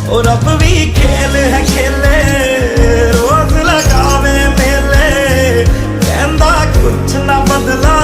ओ रब भी खेल है खेले, रोज लगावे मेले, कहंदा कुछ ना बदला